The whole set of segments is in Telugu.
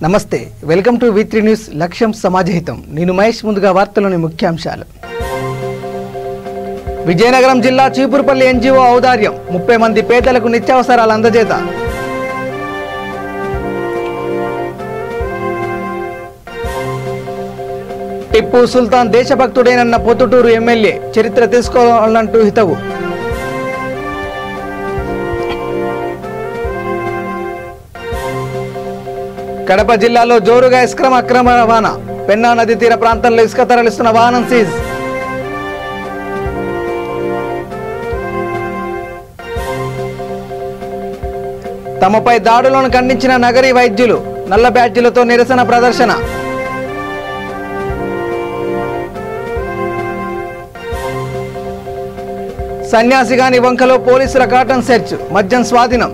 నమస్తే వెల్కమ్ టు V3 న్యూస్ లక్ష్యం సమాజహితం నేను మహేష్ ముందుగా వార్తలోని ముఖ్యాంశాలు విజయనగరం జిల్లా చీపురుపల్లి NGO ఔదార్యం 30 మంది పేదలకు నిత్యావసరాలు అందజేత టిప్పు సుల్తాన్ దేశభక్తుడేనన్న పొద్దుటూరు ఎమ్మెల్యే చరిత్ర తెలుసుకోవాలంటూ హితవు కడప జిల్లాలో జోరుగా అక్రమ రవాణా పెన్నా నది తీర ప్రాంతంలో ఇసుక తరలిస్తున్న వాహనం సీజ్ తమపై దాడులను ఖండించిన నగరీ వైద్యులు నల్ల బ్యాడ్జీలతో నిరసన ప్రదర్శన సన్యాసిగాని వంకలో పోలీసుల కాటన్ సెర్చ్ మద్యం స్వాధీనం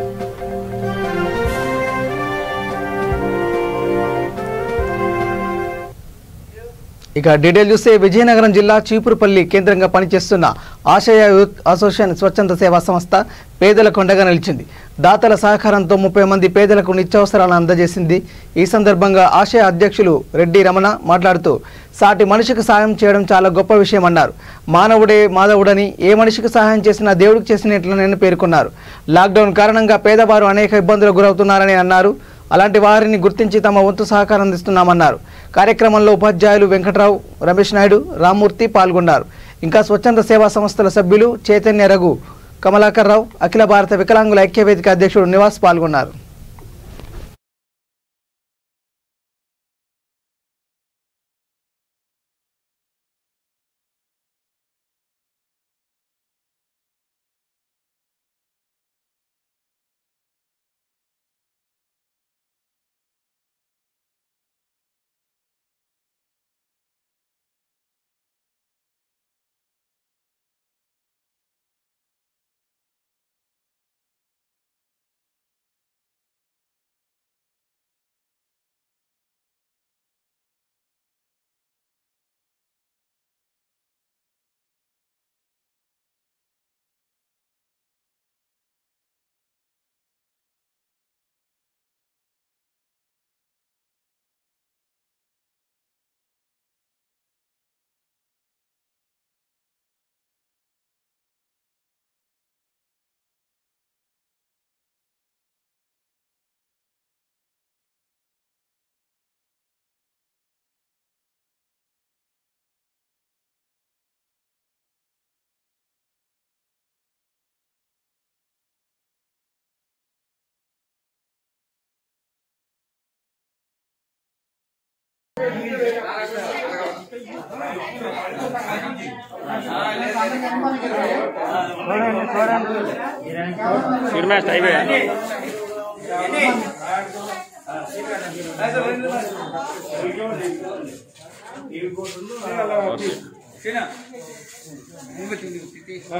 ఇక డీటెయిల్ చూస్తే విజయనగరం జిల్లా చీపురుపల్లి కేంద్రంగా పనిచేస్తున్న ఆశయ యూత్ అసోసియేషన్ స్వచ్ఛంద సేవా సంస్థ పేదలకు అండగా నిలిచింది. దాతల సహకారంతో 30 మంది పేదలకు నిత్యావసరాలను అందజేసింది. ఈ సందర్భంగా ఆశయ అధ్యక్షులు రెడ్డి రమణ మాట్లాడుతూ సాటి మనిషికి సహాయం చేయడం చాలా గొప్ప విషయం అన్నారు. మానవుడే మాధవుడని ఏ మనిషికి సహాయం చేసినా దేవుడికి చేసినట్లనే పేర్కొన్నారు. లాక్డౌన్ కారణంగా పేదవారు అనేక ఇబ్బందులకు గురవుతున్నారని అన్నారు. అలాంటి వారిని గుర్తించి తమ వంతు సహకారం అందిస్తున్నామన్నారు. కార్యక్రమంలో ఉపాధ్యాయులు వెంకట్రావు, రమేష్ నాయుడు, రామ్మూర్తి పాల్గొన్నారు. ఇంకా స్వచ్ఛంద సేవా సంస్థల సభ్యులు చైతన్య రఘు, కమలాకర్ రావు, అఖిల భారత వికలాంగుల ఐక్యవేదిక అధ్యక్షుడు నివాస్ పాల్గొన్నారు.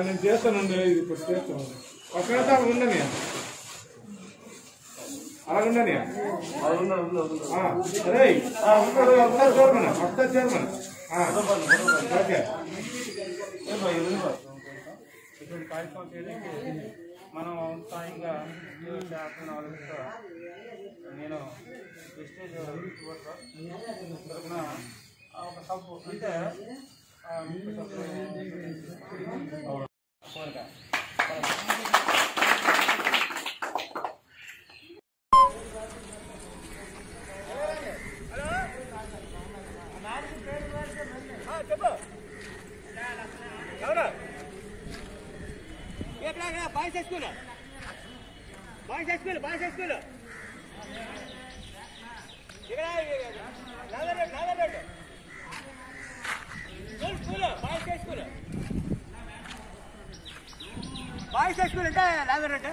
నేను చేస్తానండి, ఇది ఇప్పుడు చేస్తాను. ఒక్కడే ఉండని అలాగుండని అరే చైర్మన్ ఓకే ఇటువంటి కార్యక్రమం చేయడానికి మనం స్థాయిగా నేను వెస్టేజ్ తరఫున ఒక సబ్బు అంటే బాయ్స్ స్కూల్ ఇక్కడ బాయ్స్ స్కూల్ అంటే లాగర్ అంటే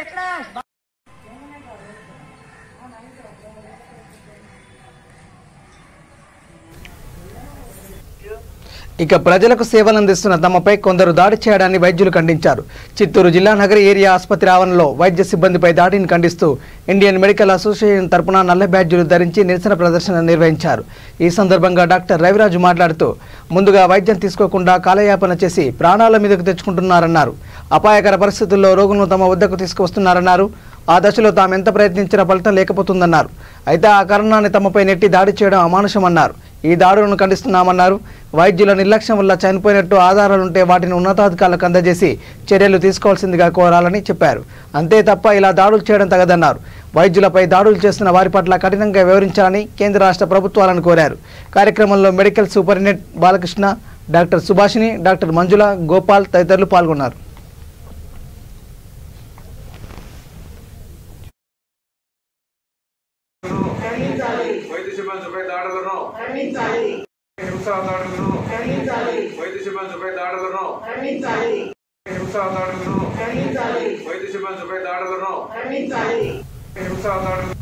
ఎక్కడ ఇక ప్రజలకు సేవలు అందిస్తున్న తమపై కొందరు దాడి చేయడాన్ని వైద్యులు ఖండించారు. చిత్తూరు జిల్లా నగర ఏరియా ఆసుపత్రి ఆవరణలో వైద్య సిబ్బందిపై దాడిని ఖండిస్తూ ఇండియన్ మెడికల్ అసోసియేషన్ తరపున నల్ల బ్యాడ్జీలు ధరించి నిరసన ప్రదర్శన నిర్వహించారు. ఈ సందర్భంగా డాక్టర్ రవిరాజు మాట్లాడుతూ ముందుగా వైద్యం తీసుకోకుండా కాలయాపన చేసి ప్రాణాల మీదకు తెచ్చుకుంటున్నారన్నారు. అపాయకర పరిస్థితుల్లో రోగులను తమ వద్దకు తీసుకువస్తున్నారన్నారు. ఆ దశలో తాము ఎంత ప్రయత్నించినా ఫలితం లేకపోతుందన్నారు. అయితే ఆ కారణాన్ని తమపై నెట్టి దాడి చేయడం అమానుషమన్నారు. ఈ దాడులను ఖండిస్తున్నామన్నారు. వైద్యుల నిర్లక్ష్యం వల్ల చనిపోయినట్టు ఆధారాలుంటే వాటిని ఉన్నతాధికారులకు అందజేసి చర్యలు తీసుకోవాల్సిందిగా కోరాలని చెప్పారు. అంతే తప్ప ఇలా దాడులు చేయడం తగదన్నారు. వైద్యులపై దాడులు చేస్తున్న వారి పట్ల కఠినంగా వివరించాలని కేంద్ర రాష్ట్ర ప్రభుత్వాలను కోరారు. కార్యక్రమంలో medical superintendent Balakrishna, doctor Subhashini, doctor Manjula, Gopal తదితరులు పాల్గొన్నారు. వైద్య సిబ్బందిపై దాడులను హింసా దాడులను వైద్య సిబ్బందిపై దాడులను హింసా దాడులను వైద్య సిబ్బందిపై దాడులను హింసా దాడులను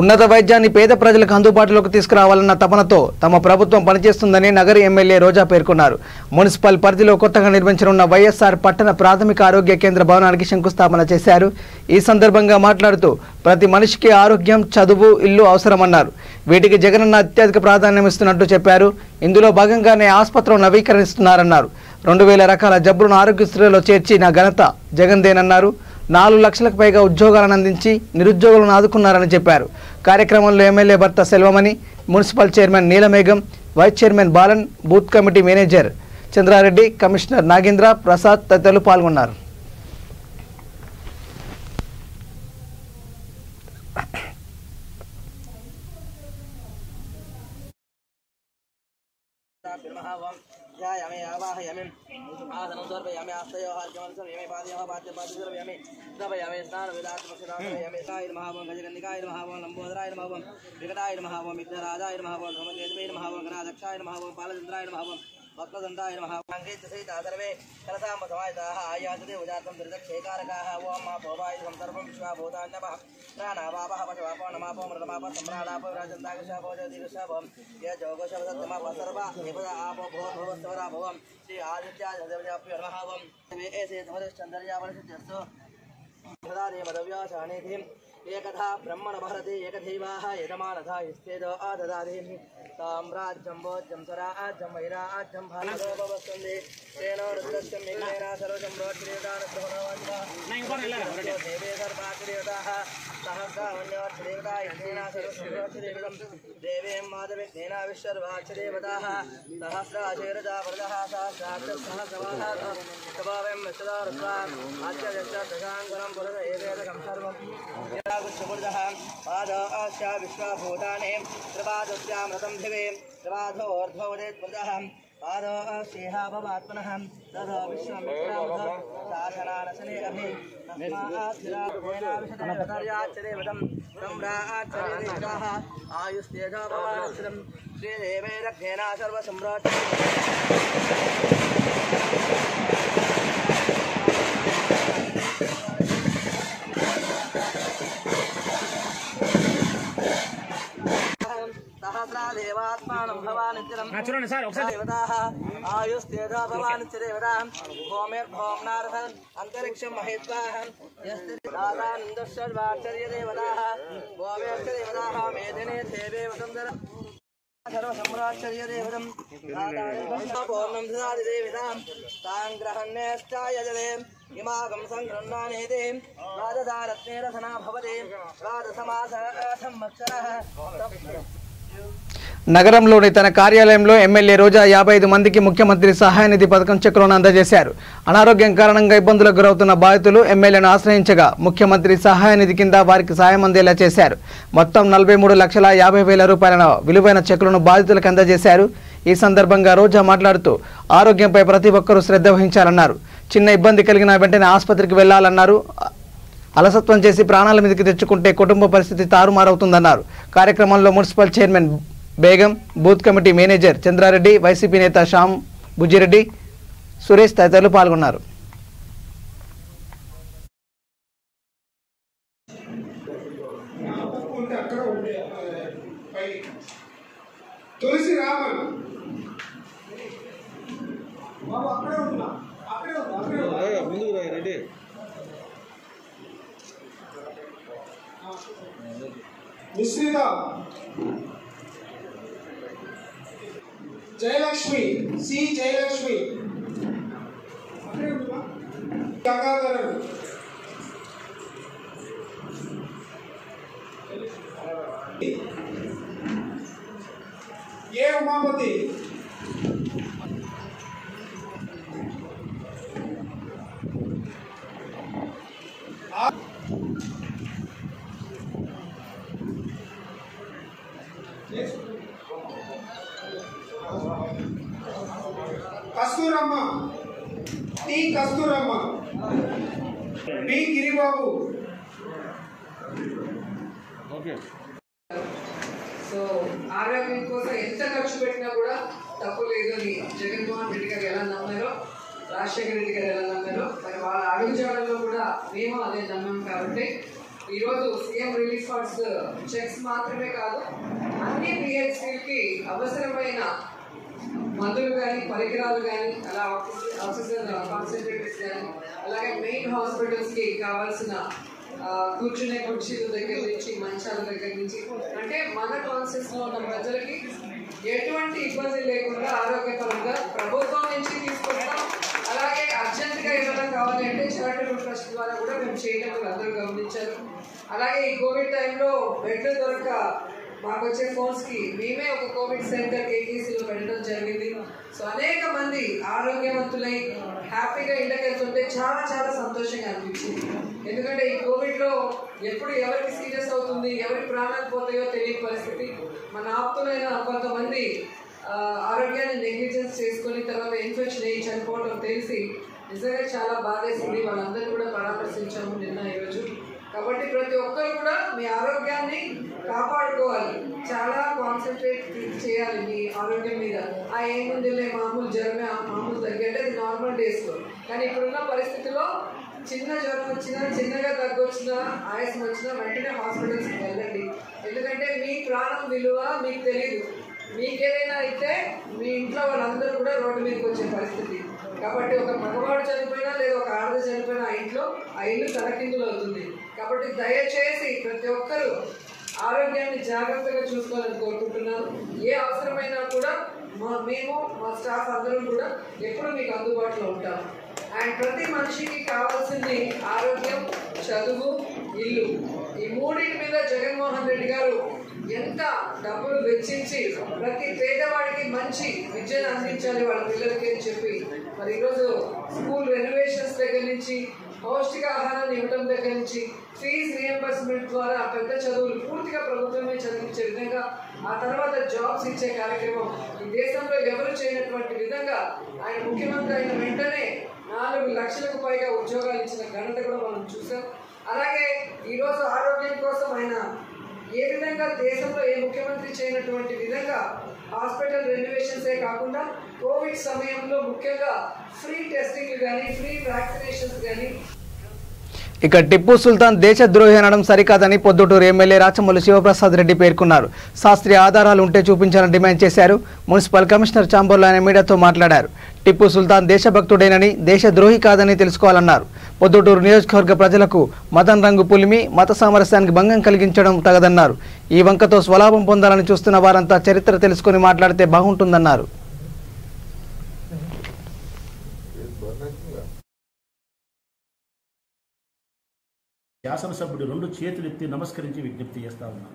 ఉన్నత వైద్యాన్ని పేద ప్రజలకు అందుబాటులోకి తీసుకురావాలన్న తపనతో తమ ప్రభుత్వం పనిచేస్తుందని నగరి ఎమ్మెల్యే రోజా పేర్కొన్నారు. మున్సిపల్ పరిధిలో కొత్తగా నిర్మించనున్న వైఎస్ఆర్ పట్టణ ప్రాథమిక ఆరోగ్య కేంద్ర భవనానికి శంకుస్థాపన చేశారు. ఈ సందర్భంగా మాట్లాడుతూ ప్రతి మనిషికి ఆరోగ్యం, చదువు, ఇల్లు అవసరమన్నారు. వీటికి జగనన్న అత్యధిక ప్రాధాన్యం ఇస్తున్నట్టు చెప్పారు. ఇందులో భాగంగానే ఆసుపత్రులను నవీకరిస్తున్నారన్నారు. 2000 రకాల జబ్బులను ఆరోగ్యశ్రీలో చేర్చిన ఘనత జగన్దేనన్నారు. 4 లక్షలకు పైగా ఉద్యోగాలను అందించి నిరుద్యోగులను ఆదుకున్నారని చెప్పారు. కార్యక్రమంలో ఎమ్మెల్యే భర్త Selvamani, municipal chairman Neelamegham, vice chairman Balan, booth committee manager Chandrareddy, commissioner Nagendra Prasad తదితరులు పాల్గొన్నారు. ध्यायामि आवाहयामि आसनं समर्पयामि आस्तयो हार्यमनसं यमे पादयोः पाद्यपादयोः द्रवयामि स्नानविदात्मक्षदामयामि साय नमः ओं गजकन्निकाय नमः ओं लम्बोदराय नमः ओं विकटाय नमः ओं विघ्नराजाय नमः ओं धूमकेतवे नमः ओं गणाध्यक्षाय नमः ओं पालचन्द्राय नमः ओं वक्रदन्ताय नमः अङ्गेतसहिता सर्वे कलसामसमाहिताः आयान्ते उजातं दुर्दक्षेकारकाः ओं मा भोवाय सर्वं विश्वाभूतान्नमः प्राणावापः पशवापो नमापो मृतमापो सम्राडापो राजन्तागशापो ज्योतिगशापो ये जोगशवसत्यमापो सर्वा निपदा आपो भवस्तवरा भवं श्री आदित्यादिदेवयाप्यो नमः ओं ऐसे धमदश्चन्द्रयावलसित्यस्तु सदादेव मदव्यासानेधिं एकथा ब्रह्मण भरते एकथैवाः यजमानथा यस्तेदो आददाधिं साम्राज्यं भोज्यं स्वराज्यं वैराज्यं भारतोपवस्वन्दे तेन रुद्रस्य मेघेन सर्वं रोक्षिरेदानन्दभवनवन्तः देवे सर्वाक्रियताः सहस्रावण्योक्षदेवता यज्ञेन सर्वं देवीं माधविघ्नेन विश्वर्वाक्षदेवताः सहस्राशीरजा वरदः सहस्राक्षसहस्रवाः स्वभावं विश्वदारुद्रान् आच्यदशाङ्गनं पुरद एवेदकं सर्वं गुच्छपुरदः पादोऽस्या विश्वभूतानि त्रिपादस्यामृतं धिवे त्रिपादोर्ध्वोदेत्पुरदः पादोऽस्येहा भवात्मनः तदा विश्वमित्रामृत शासनानसने अभि तस्मात्स्थिराभेनाविशदेवतर्याच्यदेवतं सम्राच्यदेवताः आयुस्तेजो भवानश्रं श्रीदेवे रघ्नेन सर्वसम्राट् सहस्रादेवात्मानं भवानित्यं देवताः आयुस्तेजो भवानित्यदेवताः भौमिर्भौम्नारथन् अन्तरिक्षं महेश्वाः यस्तिदातानन्दश्चर्वाचर्यदेवताः भौमेश्चदेवताः मेदिने देवे वसुन्धर सर्वसम्राट्चर्यदेवतं पूर्णं ददादिदेवतां तां ग्रहण्यश्चायजते इमागं सङ्गृह्णानेते द्वादशारत्नेरसना भवति द्वादशमासं मक्षरः నగరంలోని తన కార్యాలయంలో ఎమ్మెల్యే రోజా 55 మందికి ముఖ్యమంత్రి సహాయ నిధి పథకం చెక్కులను అందజేశారు. అనారోగ్యం కారణంగా ఇబ్బందులకు గురవుతున్న బాధితులు ఎమ్మెల్యేను ఆశ్రయించగా ముఖ్యమంత్రి సహాయ నిధి కింద వారికి సాయం అందేలా చేశారు. మొత్తం 43,50,000 రూపాయల విలువైన చెక్కులను బాధితులకు అందజేశారు. ఈ సందర్భంగా రోజా మాట్లాడుతూ ఆరోగ్యంపై ప్రతి ఒక్కరూ శ్రద్ధ వహించాలన్నారు. చిన్న ఇబ్బంది కలిగిన వెంటనే ఆసుపత్రికి వెళ్లాలన్నారు. అలసత్వం చేసి ప్రాణాల మీదకి తెచ్చుకుంటే కుటుంబ పరిస్థితి తారుమారవుతుందన్నారు. కార్యక్రమంలో municipal chairman Begum, booth committee manager Chandrareddy, YCP నేత శ్యామ్ బుజ్జిరెడ్డి, సురేష్ తదితరులు పాల్గొన్నారు. మిశ్రిత Jayalakshmi, C Jayalakshmi, Gangadharan, A Umapathi Kasturamma T Kasturamma B Giribabu. So ఆరోగ్యం కోసం ఎంత ఖర్చు పెట్టినా కూడా తప్పు లేదు అని జగన్మోహన్ రెడ్డి గారు ఎలా నమ్మారో, రాజశేఖర రెడ్డి గారు ఎలా నమ్మారో, మరి వాళ్ళ అడుగుజాడల్లో కూడా మేము అదే నమ్మాం. కాబట్టి ఈరోజు సీఎం రిలీఫ్ ఫండ్స్ చెక్స్ మాత్రమే కాదు, అన్ని పిహెచ్సిలకి అవసరమైన మందులు కానీ, పరికరాలు కానీ, అలా ఆక్సిజన్ కాన్సన్ట్రేటర్స్ కానీ, అలాగే మెయిన్ హాస్పిటల్స్కి కావాల్సిన కూర్చునే కుర్చీల దగ్గర నుంచి, మంచాల దగ్గర నుంచి, అంటే మన కాన్షియస్లో ఉన్న ప్రజలకి ఎటువంటి ఇబ్బంది లేకుండా ఆరోగ్యపరంగా ప్రభుత్వం నుంచి తీసుకొస్తాం. అలాగే అర్జెంట్గా ఏమైనా కావాలి అంటే చారిటబుల్ ట్రస్ట్ ద్వారా కూడా మేము చేయడం అందరూ గమనించారు. అలాగే ఈ కోవిడ్ టైంలో బెడ్లు దొరక మాకు వచ్చే ఫోన్స్కి మేమే ఒక కోవిడ్ సెంటర్ కేకేసీలో పెట్టడం జరిగింది. సో అనేక మంది ఆరోగ్యవంతులై హ్యాపీగా ఇళ్ళకి వెళ్తుంటే చాలా చాలా సంతోషంగా అనిపించింది. ఎందుకంటే ఈ కోవిడ్లో ఎప్పుడు ఎవరికి సీరియస్ అవుతుంది, ఎవరి ప్రాణాలు పోతాయో తెలియని పరిస్థితి. మన ఆప్తులైన కొంతమంది ఆరోగ్యాన్ని నెగ్లిజెన్స్ చేసుకుని తర్వాత ఇన్ఫెక్షన్ అయ్యి చనిపోవడం తెలిసి నిజంగా చాలా బాధేసింది. వాళ్ళందరూ కూడా పరామర్శించాము నిన్న ఈరోజు. కాబట్టి ప్రతి ఒక్కరు కూడా మీ ఆరోగ్యాన్ని కాపాడుకోవాలి, చాలా కాన్సన్ట్రేట్ చేయాలి మీ ఆరోగ్యం మీద. ఏముందిలే మామూలు జ్వరమే, మామూలు తగ్గంటే అది నార్మల్ డేస్లో. కానీ ఇప్పుడున్న పరిస్థితిలో చిన్న జ్వరం వచ్చినా, చిన్నగా తగ్గొచ్చినా, ఆయాసం వచ్చినా వెంటనే హాస్పిటల్స్కి వెళ్ళండి. ఎందుకంటే మీ ప్రాణం విలువ మీకు తెలియదు. మీకేదైనా అయితే మీ ఇంట్లో వాళ్ళందరూ కూడా రోడ్డు మీదకి వచ్చే పరిస్థితి. కాబట్టి ఒక మగవాడు చనిపోయినా లేదా ఒక ఆడది చనిపోయినా ఆ ఇల్లు తలకిందులు అవుతుంది. కాబట్టి దయచేసి ప్రతి ఒక్కరూ ఆరోగ్యాన్ని జాగ్రత్తగా చూసుకోవాలని కోరుకుంటున్నాను. ఏ అవసరమైనా కూడా మేము మా స్టాఫ్ అందరం కూడా ఎప్పుడు మీకు అందుబాటులో ఉంటాము. అండ్ ప్రతి మనిషికి కావాల్సింది ఆరోగ్యం, చదువు, ఇల్లు. ఈ మూడింటి మీద జగన్మోహన్ రెడ్డి గారు ఎంత డబ్బులు వెచ్చించి ప్రతి పేదవాడికి మంచి విద్యను అందించాలి వాళ్ళ పిల్లలకి అని చెప్పి మరి ఈరోజు స్కూల్ రెనోవేషన్స్ దగ్గర నుంచి, పౌష్టికాహారాన్ని ఇవ్వడం దగ్గర నుంచి, ఫీజు రియంబర్స్మెంట్ ద్వారా పెద్ద చదువులు పూర్తిగా ప్రభుత్వమే చదివించే విధంగా, ఆ తర్వాత జాబ్స్ ఇచ్చే కార్యక్రమం ఈ దేశంలో ఎవరు చేయనటువంటి విధంగా ఆయన ముఖ్యమంత్రి అయిన వెంటనే 4 లక్షలకు పైగా ఉద్యోగాలు ఇచ్చిన ఘనత కూడా మనం చూసాం. అలాగే ఈరోజు ఆరోగ్యం కోసం ఆయన ఏ విధంగా దేశంలో ఏ ముఖ్యమంత్రి చేయనటువంటి విధంగా హాస్పిటల్ రెనోవేషన్సే కాకుండా కోవిడ్ సమయంలో ముఖ్యంగా ఫ్రీ టెస్టింగ్లు కానీ, ఫ్రీ వ్యాక్సినేషన్స్ కానీ. ఇక టిప్పు సుల్తాన్ దేశద్రోహి అనడం సరికాదని పొద్దుటూరు ఎమ్మెల్యే రాచమల్లు శివప్రసాద్ రెడ్డి పేర్కొన్నారు. శాస్త్రీయ ఆధారాలు ఉంటే చూపించాలని డిమాండ్ చేశారు. మున్సిపల్ కమిషనర్ చాంబర్లో ఆయన మీడియాతో మాట్లాడారు. టిప్పు సుల్తాన్ దేశభక్తుడేనని, దేశద్రోహి కాదని తెలుసుకోవాలన్నారు. పొద్దుటూరు నియోజకవర్గ ప్రజలకు మతం రంగు పులిమి మత సామరస్యానికి భంగం కలిగించడం తగదన్నారు. ఈ వంకతో స్వలాభం పొందాలని చూస్తున్న వారంతా చరిత్ర తెలుసుకుని మాట్లాడితే బాగుంటుందన్నారు. శాసనసభ్యుడు 2 చేతులెత్తి నమస్కరించి విజ్ఞప్తి చేస్తా ఉన్నాను.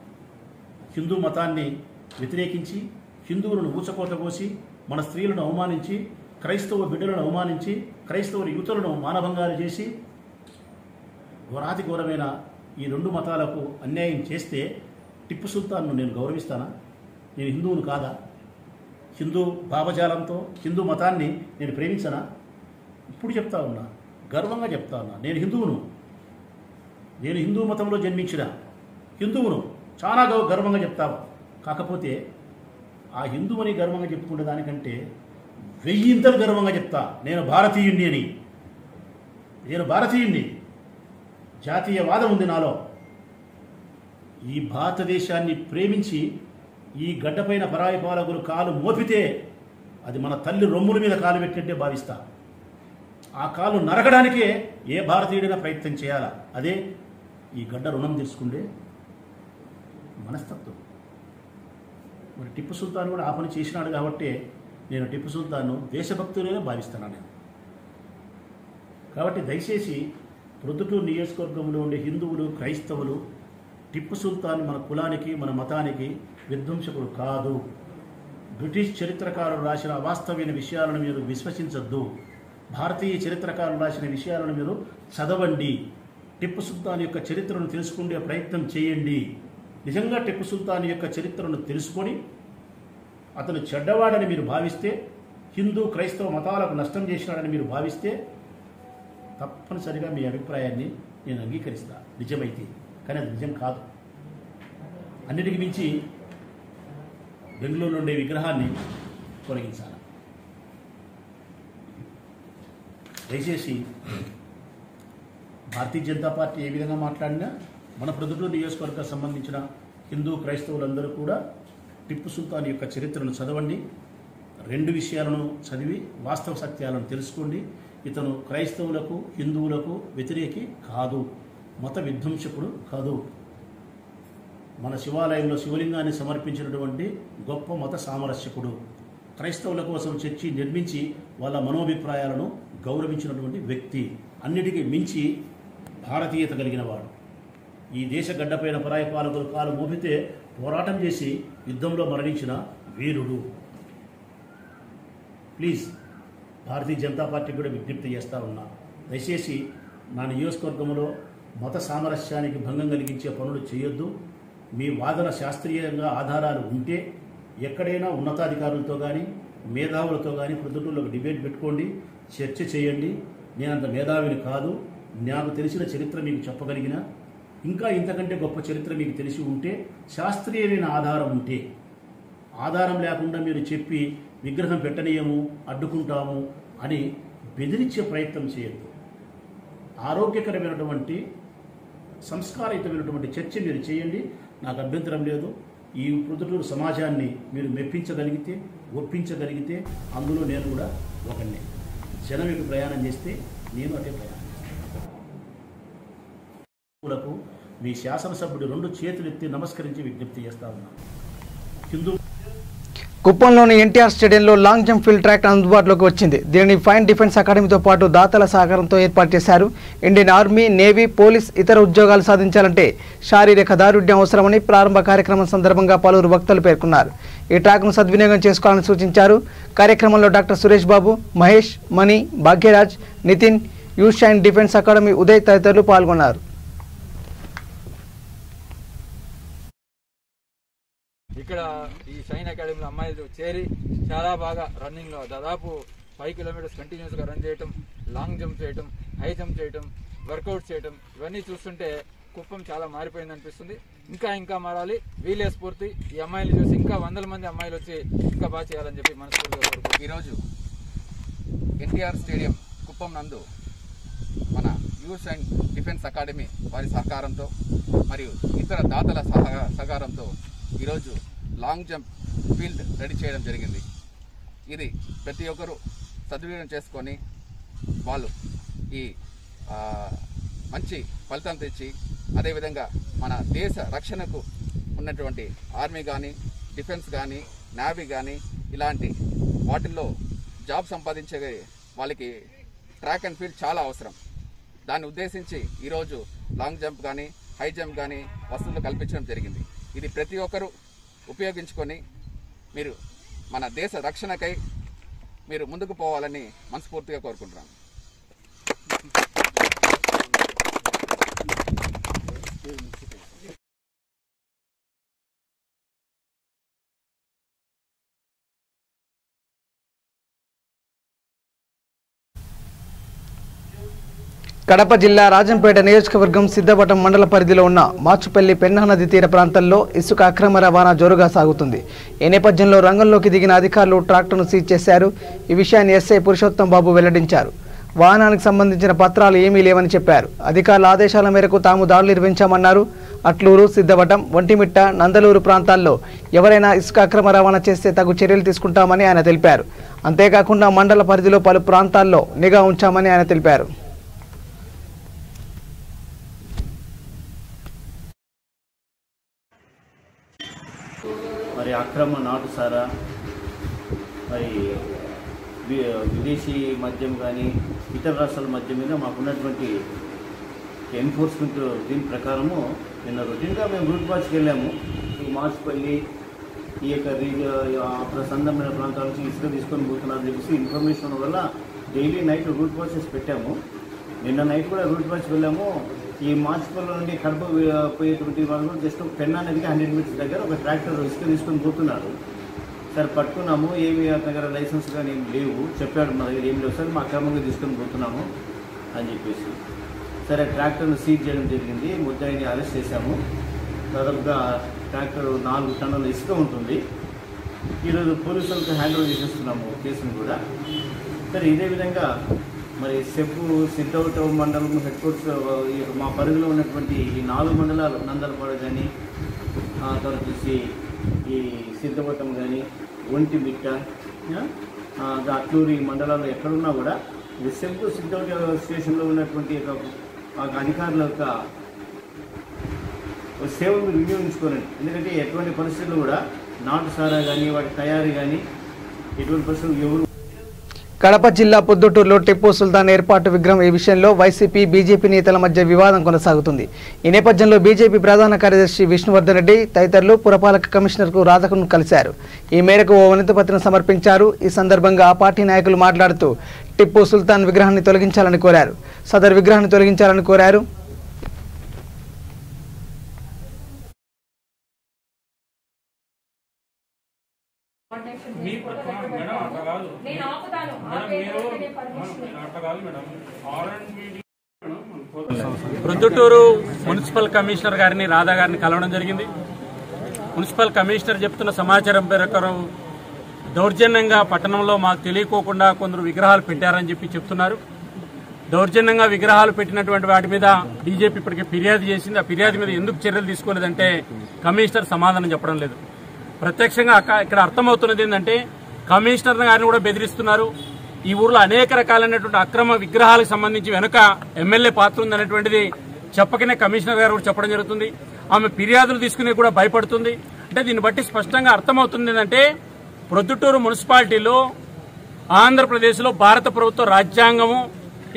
హిందూ మతాన్ని వ్యతిరేకించి, హిందువులను ఊచకోత కోసి, మన స్త్రీలను అవమానించి, క్రైస్తవ బిడ్డలను అవమానించి, క్రైస్తవ యువతులను మానభంగాలు చేసి ఘోరాతి ఘోరమైన ఈ 2 మతాలకు అన్యాయం చేస్తే టిప్పు సుల్తాన్ను నేను గౌరవిస్తానా? నేను హిందువును కాదా? హిందూ భావజాలంతో హిందూ మతాన్ని నేను ప్రేమించనా? ఇప్పుడు చెప్తా ఉన్నా, గర్వంగా చెప్తా ఉన్నా, నేను హిందువును. నేను హిందూ మతంలో జన్మించిన హిందువును. చాలా గర్వంగా చెప్తావు. కాకపోతే ఆ హిందువుని గర్వంగా చెప్పుకునే దానికంటే 1000 గర్వంగా చెప్తా నేను భారతీయుణ్ణి అని. నేను భారతీయుణ్ణి. జాతీయవాదం ఉంది నాలో. ఈ భారతదేశాన్ని ప్రేమించి ఈ గడ్డపైన పరాయి పాలకులు కాలు మోపితే అది మన తల్లి రొమ్ముల మీద కాలు పెట్టినట్టే భావిస్తా. ఆ కాలు నరకడానికే ఏ భారతీయుడైనా ప్రయత్నం చేయాలా. అదే ఈ గడ్డ రుణం తీసుకుండే మనస్తత్వం. మరి టిప్పు సుల్తాన్ కూడా ఆ పని చేసినాడు కాబట్టి నేను టిప్పు సుల్తాన్ను దేశభక్తులుగా భావిస్తున్నాను నేను. కాబట్టి దయచేసి ప్రొద్దుటూరు నియోజకవర్గంలో ఉండే హిందువులు, క్రైస్తవులు టిప్పు సుల్తాన్ మన కులానికి మన మతానికి విధ్వంసకుడు కాదు. బ్రిటిష్ చరిత్రకారులు రాసిన అవాస్తవమైన విషయాలను మీరు విశ్వసించద్దు. భారతీయ చరిత్రకారులు రాసిన విషయాలను మీరు చదవండి. టిప్పు సుల్తాన్ యొక్క చరిత్రను తెలుసుకునే ప్రయత్నం చేయండి. నిజంగా టిప్పు సుల్తాన్ యొక్క చరిత్రను తెలుసుకొని అతను చెడ్డవాడని మీరు భావిస్తే, హిందూ క్రైస్తవ మతాలకు నష్టం చేసినాడని మీరు భావిస్తే తప్పనిసరిగా మీ అభిప్రాయాన్ని నేను అంగీకరిస్తా, నిజమైతే. కానీ అది నిజం కాదు. అన్నిటికి మించి బెంగళూరులో ఉండే విగ్రహాన్ని తొలగించాలి. దయచేసి భారతీయ జనతా పార్టీ ఏ విధంగా మాట్లాడినా మన ప్రొద్దుటూరు నియోజకవర్గానికి సంబంధించిన హిందూ క్రైస్తవులందరూ కూడా టిప్పు సుల్తాన్ యొక్క చరిత్రను చదవండి. 2 విషయాలను చదివి వాస్తవ సత్యాలను తెలుసుకోండి. ఇతను క్రైస్తవులకు హిందువులకు వ్యతిరేకి కాదు, మత విధ్వంసకుడు కాదు. మన శివాలయంలో శివలింగాన్ని సమర్పించినటువంటి గొప్ప మత సామరస్యకుడు. క్రైస్తవుల కోసం చర్చి నిర్మించి వాళ్ళ మనోభిప్రాయాలను గౌరవించినటువంటి వ్యక్తి. అన్నిటికీ మించి భారతీయత కలిగిన వాడు. ఈ దేశ గడ్డపైన పరాయి పాలకులు కాలు మోపితే పోరాటం చేసి యుద్ధంలో మరణించిన వీరుడు. ప్లీజ్, భారతీయ జనతా పార్టీకి కూడా విజ్ఞప్తి చేస్తూ ఉన్నా, దయచేసి నా నియోజకవర్గంలో మత సామరస్యానికి భంగం కలిగించే పనులు చేయొద్దు. మీ వాదన శాస్త్రీయంగా ఆధారాలు ఉంటే ఎక్కడైనా ఉన్నతాధికారులతో కానీ మేధావులతో కానీ ప్రొద్దుటూరులో డిబేట్ పెట్టుకోండి, చర్చ చేయండి. నేనంత మేధావిని కాదు. నాకు తెలిసిన చరిత్ర మీకు చెప్పగలిగిన, ఇంకా ఇంతకంటే గొప్ప చరిత్ర మీకు తెలిసి ఉంటే, శాస్త్రీయమైన ఆధారం ఉంటే, ఆధారం లేకుండా మీరు చెప్పి విగ్రహం పెట్టనీయము, అడ్డుకుంటాము అని బెదిరించే ప్రయత్నం చేయొద్దు. ఆరోగ్యకరమైనటువంటి సంస్కారయుతమైనటువంటి చర్చ మీరు చేయండి, నాకు అభ్యంతరం లేదు. ఈ ప్రొద్దుటూరు సమాజాన్ని మీరు మెప్పించగలిగితే, ఒప్పించగలిగితే అందులో నేను కూడా ఒకనే. జనం మీకు ప్రయాణం చేస్తే నేను అదే ప్రయాణం చేస్తాను. మీ శాసనసభ్యుడు 2 చేతులెత్తి నమస్కరించి విజ్ఞప్తి చేస్తా ఉన్నాను. హిందూ కుప్పంలోని ఎన్టీఆర్ స్టేడియంలో లాంగ్ జంప్ ఫీల్డ్ ట్రాక్ అందుబాటులోకి వచ్చింది. దీనిని ఫైన్ డిఫెన్స్ అకాడమీతో పాటు దాతల సహకారంతో ఏర్పాటు చేశారు. ఇండియన్ ఆర్మీ, నేవీ, పోలీస్ ఇతర ఉద్యోగాలు సాధించాలంటే శారీరక దారుఢ్యం అవసరమని ప్రారంభ కార్యక్రమం సందర్భంగా పలువురు వక్తలు పేర్కొన్నారు. ఈ ట్రాక్ను సద్వినియోగం చేసుకోవాలని సూచించారు. కార్యక్రమంలో doctor Suresh Babu, Mahesh, Mani, Bhagyaraj, Nitin, youth shine defence academy Uday తదితరులు పాల్గొన్నారు. ఇక్కడ ఈ షైన్ అకాడమీలో అమ్మాయిలు చేరి చాలా బాగా రన్నింగ్లో దాదాపు 5 కిలోమీటర్స్ కంటిన్యూస్గా రన్ చేయటం, లాంగ్ జంప్ చేయటం, హై జంప్ చేయటం, వర్కౌట్ చేయటం, ఇవన్నీ చూస్తుంటే కుప్పం చాలా మారిపోయింది అనిపిస్తుంది. ఇంకా మారాలి. వీలే స్ఫూర్తి. ఈ అమ్మాయిలు చూసి ఇంకా 100 మంది అమ్మాయిలు వచ్చి ఇంకా బాగా చేయాలని చెప్పి మనస్ఫూర్తిగా కోరుకుంటున్నాను. ఈరోజు ఎన్టీఆర్ స్టేడియం కుప్పం నందు మన యూత్ అండ్ డిఫెన్స్ అకాడమీ వారి సహకారంతో మరియు ఇతర దాతల సహకారంతో ఈరోజు లాంగ్ జంప్ ఫీల్డ్ రెడీ చేయడం జరిగింది. ఇది ప్రతి ఒక్కరూ సద్వినియోగం చేసుకొని వాళ్ళు ఈ మంచి ఫలితం తెచ్చి అదేవిధంగా మన దేశ రక్షణకు ఉన్నటువంటి ఆర్మీ కానీ, డిఫెన్స్ కానీ, నేవీ కానీ ఇలాంటి వాటిల్లో జాబ్ సంపాదించే వాళ్ళకి ట్రాక్ అండ్ ఫీల్డ్ చాలా అవసరం. దాన్ని ఉద్దేశించి ఈరోజు లాంగ్ జంప్ కానీ, హై జంప్ కానీ వసతులు కల్పించడం జరిగింది. ఇది ప్రతి ఒక్కరూ ఉపయోగించుకొని మీరు మన దేశ రక్షణకై మీరు ముందుకు పోవాలని మనస్ఫూర్తిగా కోరుకుంటున్నాను. కడప జిల్లా రాజంపేట నియోజకవర్గం సిద్ధవటం మండల పరిధిలో ఉన్న మాచుపల్లి పెన్నా నది తీర ప్రాంతాల్లో ఇసుక అక్రమ రవాణా జోరుగా సాగుతుంది. ఈ నేపథ్యంలో రంగంలోకి దిగిన అధికారులు ట్రాక్టర్ను సీజ్ చేశారు. ఈ విషయాన్ని ఎస్ఐ పురుషోత్తం బాబు వెల్లడించారు. వాహనానికి సంబంధించిన పత్రాలు ఏమీ లేవని చెప్పారు. అధికారుల ఆదేశాల మేరకు తాము దాడులు నిర్వహించామన్నారు. అట్లూరు, సిద్ధవటం, ఒంటిమిట్ట, నందలూరు ప్రాంతాల్లో ఎవరైనా ఇసుక అక్రమ రవాణా చేస్తే తగు చర్యలు తీసుకుంటామని ఆయన తెలిపారు. అంతేకాకుండా మండల పరిధిలో పలు ప్రాంతాల్లో నిఘా ఉంచామని ఆయన తెలిపారు. మరి అక్రమ నాటుసారా, మరి విదేశీ మద్యం కానీ ఇతర రాష్ట్రాల మద్యం మీద మాకున్నటువంటి ఎన్ఫోర్స్మెంట్ దీని ప్రకారము నిన్న రొటీన్గా మేము రూట్ మార్చ్కి వెళ్ళాము. ఈ మార్చిపల్లి ఈ యొక్క సందర్భమైన ప్రాంతాల నుంచి ఇసుక తీసుకొని పోతున్నారని చెప్పేసి ఇన్ఫర్మేషన్ వల్ల డైలీ నైట్ రూట్ మార్చెస్ పెట్టాము. నిన్న నైట్ కూడా రూట్ మార్చ్ వెళ్ళాము. ఈ మార్చిపల్లి నుండి కడప పోయేటువంటి వాళ్ళు జస్ట్ పెన్నా నదికి 100 మీటర్స్ దగ్గర ఒక ట్రాక్టర్ ఇసుక తీసుకొని పోతున్నారు. సార్ పట్టుకున్నాము, ఏమి దగ్గర లైసెన్స్ కానీ ఏమి లేవు, చెప్పాడు మా దగ్గర ఏం లేవు సార్, మా క్రమంగా తీసుకొని పోతున్నాము అని చెప్పేసి. సరే ట్రాక్టర్ను సీజ్ చేయడం జరిగింది. ముద్దాయిని అరెస్ట్ చేశాము. దాదాపుగా ట్రాక్టర్ 4 టన్నుల ఇసుక ఉంటుంది. ఈరోజు పోలీసులకు హ్యాండ్ ఓవర్ చేసేస్తున్నాము కేసును కూడా. సరే ఇదే విధంగా మరి సిద్ధౌట్ మండలం హెడ్ క్వార్టర్స్ మా పరిధిలో ఉన్నటువంటి ఈ 4 మండలాలు నందలపాడు కానీ, తర్వాత వచ్చేసి ఈ సిద్ధవటం కానీ, ఒంటిమిట్ట, అట్లూరి మండలాల్లో ఎక్కడున్నా కూడా ఈ సిద్ధౌట్ స్టేషన్లో ఉన్నటువంటి అధికారుల యొక్క సేవలు వినియోగించుకోనండి. ఎందుకంటే ఎటువంటి పరిస్థితులు కూడా నాటు సారా కానీ వాటి తయారీ కానీ ఎటువంటి పరిస్థితులు ఎవరు. కడప జిల్లా పొద్దుటూరులో టిప్పు సుల్తాన్ ఏర్పాటు విగ్రహం ఈ విషయంలో వైసీపీ బీజేపీ నేతల మధ్య వివాదం కొనసాగుతుంది. ఈ నేపథ్యంలో బీజేపీ ప్రధాన కార్యదర్శి విష్ణువర్ధన్ రెడ్డి తదితరులు పురపాలక కమిషనర్కు రాధకును కలిశారు. ఈ మేరకు ఓ వినతి పత్రం సమర్పించారు. ఈ సందర్భంగా ఆ పార్టీ నాయకులు మాట్లాడుతూ టిప్పు సుల్తాన్ విగ్రహాన్ని తొలగించాలని కోరారు. సదరు విగ్రహాన్ని తొలగించాలని కోరారు. ప్రొద్దుటూరు మున్సిపల్ కమిషనర్ గారిని రాధా గారిని కలవడం జరిగింది. మున్సిపల్ కమిషనర్ చెప్తున్న సమాచారం ప్రకారం దౌర్జన్యంగా పట్టణంలో మాకు తెలియకోకుండా కొందరు విగ్రహాలు పెట్టారని చెప్పి చెప్తున్నారు. దౌర్జన్యంగా విగ్రహాలు పెట్టినటువంటి వాటి మీద బీజేపీ ఇప్పటికే ఫిర్యాదు చేసింది. ఆ ఫిర్యాదు మీద ఎందుకు చర్యలు తీసుకోలేదంటే కమిషనర్ సమాధానం చెప్పడం లేదు. ప్రత్యక్షంగా ఇక్కడ అర్థమవుతున్నది ఏంటంటే కమిషనర్ గారిని కూడా బెదిరిస్తున్నారు. ఈ ఊర్లో అనేక రకాలైనటువంటి అక్రమ విగ్రహాలకు సంబంధించి వెనుక ఎమ్మెల్యే పాత్ర ఉందనేటువంటిది చెప్పకనే కమిషనర్ గారు కూడా చెప్పడం జరుగుతుంది. ఆమె ఫిర్యాదులు తీసుకునే కూడా భయపడుతుంది. అంటే దీన్ని బట్టి స్పష్టంగా అర్థమవుతుంది ఏంటంటే ప్రొద్దుటూరు మున్సిపాలిటీలో ఆంధ్రప్రదేశ్లో భారత ప్రభుత్వ రాజ్యాంగము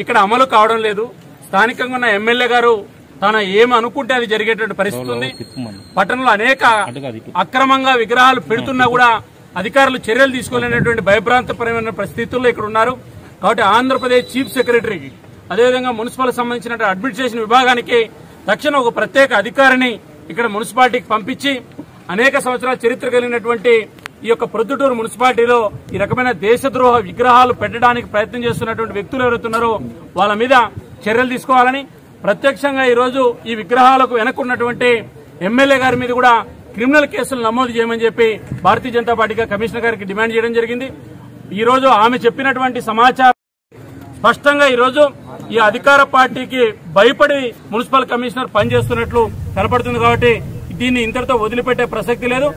ఇక్కడ అమలు కావడం లేదు. స్థానికంగా ఉన్న ఎమ్మెల్యే గారు తాను ఏమి అనుకుంటే అది జరిగేటువంటి పరిస్థితి ఉంది. పట్టణంలో అనేక అక్రమంగా విగ్రహాలు పెడుతున్నా కూడా అధికారులు చర్యలు తీసుకోలేనటువంటి భయభ్రాంతపరమైన పరిస్థితుల్లో ఇక్కడ ఉన్నారు. కాబట్టి ఆంధ్రప్రదేశ్ చీఫ్ సెక్రటరీకి అదేవిధంగా మున్సిపల్ సంబంధించిన అడ్మినిస్ట్రేషన్ విభాగానికి తక్షణం ఒక ప్రత్యేక అధికారిని ఇక్కడ మున్సిపాలిటీకి పంపించి అనేక సంవత్సరాల చరిత్ర కలిగినటువంటి ఈ యొక్క ప్రొద్దుటూరు మున్సిపాలిటీలో ఈ రకమైన దేశద్రోహ విగ్రహాలు పెట్టడానికి ప్రయత్నం చేస్తున్నటువంటి వ్యక్తులు ఎవరైతున్నారో వాళ్ళ మీద చర్యలు తీసుకోవాలని, ప్రత్యక్షంగా ఈరోజు ఈ విగ్రహాలకు వెనక్కున్నటువంటి ఎమ్మెల్యే గారి మీద కూడా క్రిమినల్ కేసులు నమోదు చేయమని చెప్పి భారతీయ జనతా పార్టీగా కమిషనర్ గారికి డిమాండ్ చేయడం జరిగింది. ఈ రోజు ఆమె చెప్పినటువంటి సమాచారం స్పష్టంగా ఈరోజు ఈ అధికార పార్టీకి భయపడి మున్సిపల్ కమిషనర్ పనిచేస్తున్నట్లు కనపడుతుంది. కాబట్టి దీన్ని ఇంతటితో వదిలిపెట్టే ప్రసక్తి లేదు.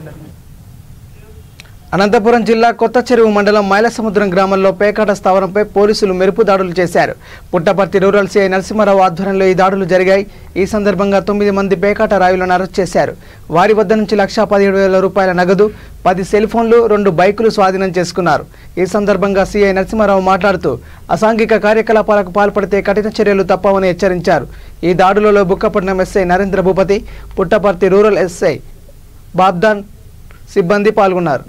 అనంతపురం జిల్లా కొత్త చెరువు మండలం మైలసముద్రం గ్రామంలో పేకాట స్థావరంపై పోలీసులు మెరుపు దాడులు చేశారు. పుట్టపర్తి రూరల్ సిఐ నరసింహారావు ఆధ్వర్యంలో ఈ దాడులు జరిగాయి. ఈ సందర్భంగా 9 మంది పేకాట రాయులను అరెస్ట్ చేశారు. వారి వద్ద నుంచి 1,17,000 రూపాయల నగదు, 10 సెల్ ఫోన్లు, 2 బైకులు స్వాధీనం చేసుకున్నారు. ఈ సందర్భంగా సిఐ నరసింహారావు మాట్లాడుతూ అసాంఘిక కార్యకలాపాలకు పాల్పడితే కఠిన చర్యలు తప్పవని హెచ్చరించారు. ఈ దాడులలో Bukkapatnam SI Narendra Bhupathi, Puttaparthi rural SI బాబ్దాన్ సిబ్బంది పాల్గొన్నారు.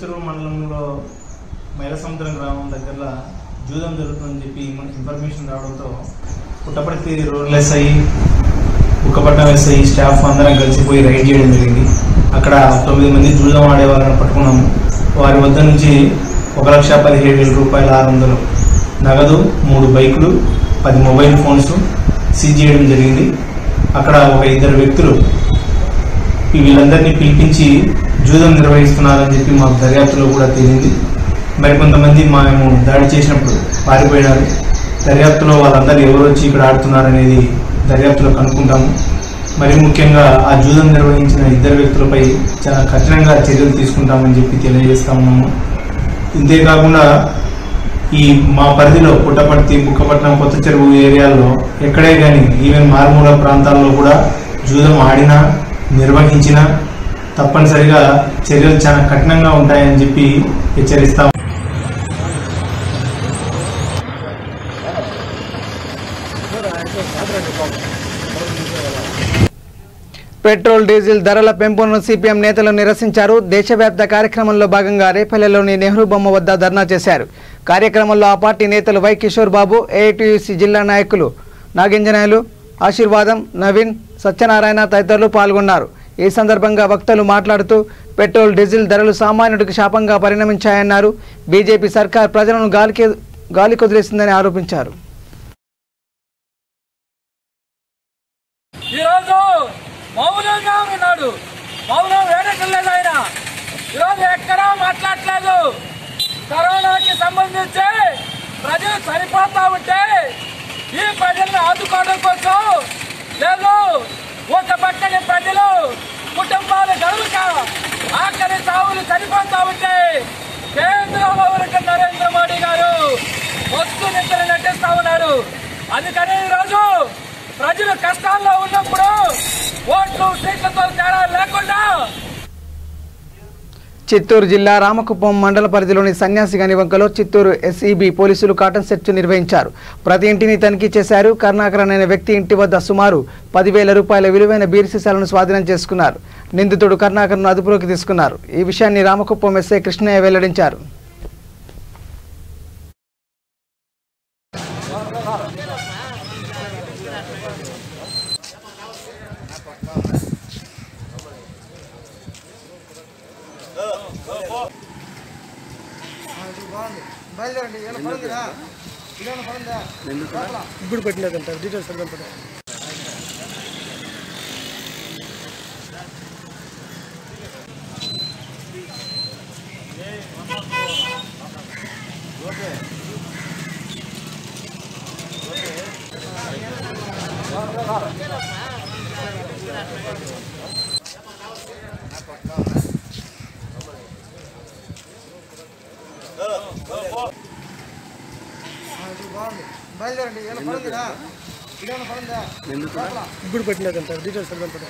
చెరువు మండలంలో మైలసముద్రం గ్రామం దగ్గర జూదం జరుగుతుందని చెప్పి ఇన్ఫర్మేషన్ రావడంతో Puttaparthi rural SI, Bukkapatnam SI staff అందరం కలిసిపోయి రైడ్ చేయడం జరిగింది. అక్కడ 9 మంది జూదం ఆడే వాళ్ళని పట్టుకున్నాము. వారి వద్ద నుంచి 1,17,000 రూపాయల 600 నగదు, 3 బైకులు, 10 మొబైల్ ఫోన్స్ సీజ్ చేయడం జరిగింది. అక్కడ ఒక 2 వ్యక్తులు వీళ్ళందరినీ పిలిపించి జూదం నిర్వహిస్తున్నారని చెప్పి మాకు దర్యాప్తులో కూడా తేలింది. మరికొంతమంది మేము దాడి చేసినప్పుడు పారిపోయినారు. దర్యాప్తులో వాళ్ళందరూ ఎవరు వచ్చి ఇక్కడ ఆడుతున్నారనేది దర్యాప్తులో కనుక్కుంటాము. మరి ముఖ్యంగా ఆ జూదం నిర్వహించిన 2 వ్యక్తులపై చాలా కఠినంగా చర్యలు తీసుకుంటామని చెప్పి తెలియజేస్తా ఉన్నాము. ఇంతేకాకుండా ఈ మా పరిధిలో పుట్టపర్తి, బుక్కపట్నం, కొత్త చెరువు ఏరియాల్లో ఎక్కడే కానీ ఈవెన్ మారుమూల ప్రాంతాల్లో కూడా జూదం ఆడినా నిర్వహించినా తప్పనిసరిగా చర్యలు చాలా కఠినంగా ఉంటాయని చెప్పి హెచ్చరిస్తాం. పెట్రోల్ డీజిల్ ధరల పెంపును సిపిఎం నేతలు నిరసించారు. దేశవ్యాప్త కార్యక్రమంలో భాగంగా రేపల్లెలోని నెహ్రూ బొమ్మ వద్ద ధర్నా చేశారు. కార్యక్రమంలో ఆ పార్టీ నేతలు వై కిషోర్ బాబు, ఏఐటీయూసీ జిల్లా నాయకులు నాగింజనాయులు, ఆశీర్వాదం, నవీన్, సత్యనారాయణ తదితరులు పాల్గొన్నారు. ఈ సందర్భంగా వక్తలు మాట్లాడుతూ పెట్రోల్ డీజిల్ ధరలు సామాన్యుడికి శాపంగా పరిణమించాయన్నారు. బీజేపీ సర్కార్ ప్రజలను గాలి కుదిలేసిందని ఆరోపించారు. ఈరోజు మౌనంగా ఉన్నాడు. మౌనం వేడకలేదు. ఆయన ఈరోజు ఎక్కడా మాట్లాడలేదు. కరోనాకి సంబంధించి ప్రజలు చనిపోతా ఉంటే ఈ ప్రజలను ఆదుకోవడం కోసం లేదు. ఒక పక్కనే ప్రజలు కుటుంబాలు గడువుక ఆఖరి సావులు చనిపోతా ఉంటే కేంద్రంలో ఉన్న నరేంద్ర మోడీ గారు వస్తు నిద్ర నటిస్తా ఉన్నాడు. అందుకని ఈరోజు ప్రజలు కష్టాల్లో ఉన్నప్పుడు ఓట్లు సీట్లతో తేడా లేకుండా చిత్తూరు జిల్లా రామకుప్పం మండల పరిధిలోని సన్యాసి గనివంకలో చిత్తూరు ఎస్ఈబి పోలీసులు కాటన్ సెర్చ్ నిర్వహించారు. ప్రతి ఇంటిని తనిఖీ చేశారు. కరుణాకరన్ అనే వ్యక్తి ఇంటి వద్ద సుమారు 10,000 రూపాయల విలువైన బీర్ సీసాలను స్వాధీనం చేసుకున్నారు. నిందితుడు కరుణాకరన్ అదుపులోకి తీసుకున్నారు. ఈ విషయాన్ని రామకుప్పం ఎస్ఐ కృష్ణయ్య వెల్లడించారు. ఇప్పుడు పెట్టినదంట డీటెయిల్స్ అర్థం పడ ఇప్పుడు పెట్టినదంట డీటెయిల్స్ అర్థం పడ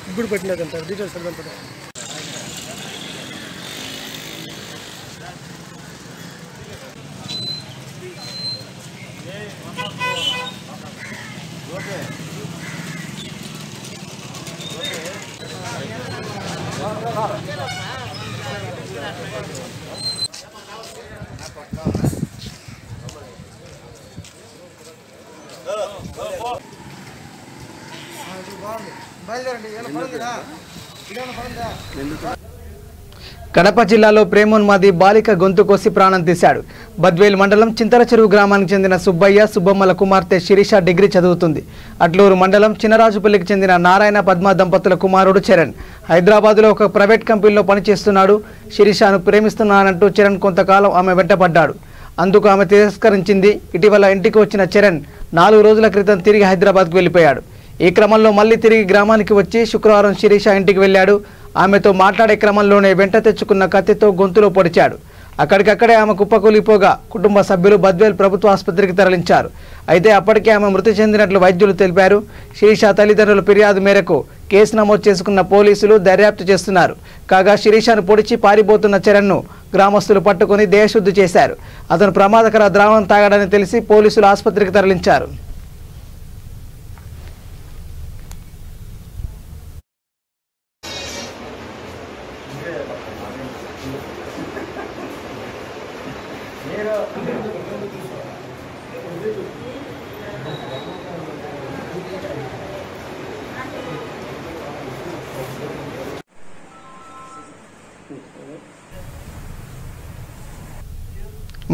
ఇప్పుడు పెట్టినదంట డీటెయిల్స్ అర్థం పడ కడప జిల్లాలో ప్రేమోన్మాది బాలిక గొంతు కోసి ప్రాణం తీశాడు. బద్వేల్ మండలం చింతల చెరువు గ్రామానికి చెందిన సుబ్బయ్య, సుబ్బమ్మల కుమార్తె శిరీష డిగ్రీ చదువుతుంది. అట్లూరు మండలం చినరాజుపల్లికి చెందిన నారాయణ పద్మ దంపతుల కుమారుడు చరణ్ హైదరాబాద్లో ఒక ప్రైవేట్ కంపెనీలో పనిచేస్తున్నాడు. శిరీషను ప్రేమిస్తున్నానంటూ చరణ్ కొంతకాలం ఆమె వెంటపడ్డాడు. అందుకు ఆమె తిరస్కరించింది. ఇటీవల ఇంటికి వచ్చిన చరణ్ 4 రోజుల క్రితం తిరిగి హైదరాబాద్కు వెళ్ళిపోయాడు. ఈ క్రమంలో మళ్లీ తిరిగి గ్రామానికి వచ్చి శుక్రవారం శిరీష ఇంటికి వెళ్ళాడు. ఆమెతో మాట్లాడే క్రమంలోనే వెంట తెచ్చుకున్న కత్తితో గొంతులో పొడిచాడు. అక్కడికక్కడే ఆమె కుప్పకూలిపోగా కుటుంబ సభ్యులు బద్వేల్ ప్రభుత్వ ఆసుపత్రికి తరలించారు. అయితే అప్పటికే ఆమె మృతి చెందినట్లు వైద్యులు తెలిపారు. శిరీష తల్లిదండ్రుల ఫిర్యాదు మేరకు కేసు నమోదు చేసుకున్న పోలీసులు దర్యాప్తు చేస్తున్నారు. కాగా శిరీషను పొడిచి పారిపోతున్న చరణ్ను గ్రామస్తులు పట్టుకుని దేహశుద్ధి చేశారు. అతను ప్రమాదకర ద్రావణం తాగాడని తెలిసి పోలీసులు ఆసుపత్రికి తరలించారు.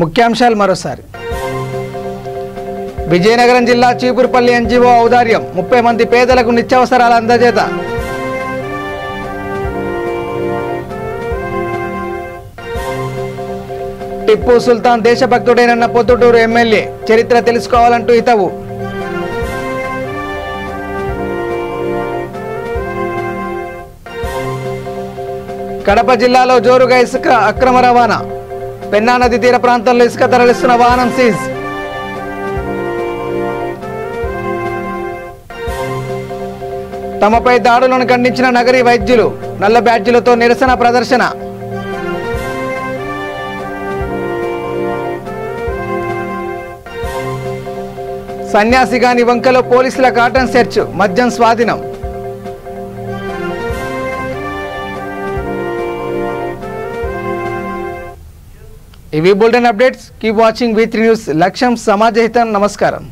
ముఖ్యాంశాలు మరోసారి. విజయనగరం జిల్లా చీపురుపల్లి ఎన్జీఓ ఔదార్యం 30 మంది పేదలకు నిత్యావసరాల అందజేత. టిప్పు సుల్తాన్ దేశభక్తుడేనన్న పొద్దుటూరు ఎమ్మెల్యే చరిత్ర తెలుసుకోవాలంటూ హితవు. కడప జిల్లాలో జోరుగా ఇసుక అక్రమ రవాణా. పెన్నా నది తీర ప్రాంతంలో ఇసుక తరలిస్తున్న వాహనం సీజ్. తమపై దాడులను ఖండించిన నగరీ వైద్యులు. నల్ల బ్యాడ్జీలతో నిరసన ప్రదర్శన. సన్యాసిగాని వంకలో పోలీసుల కాటన్ సెర్చ్. మద్యం స్వాధీనం. ఇవి bulletin updates. Keep watching V3 news. లక్ష్యం సమాజహితం. నమస్కారం.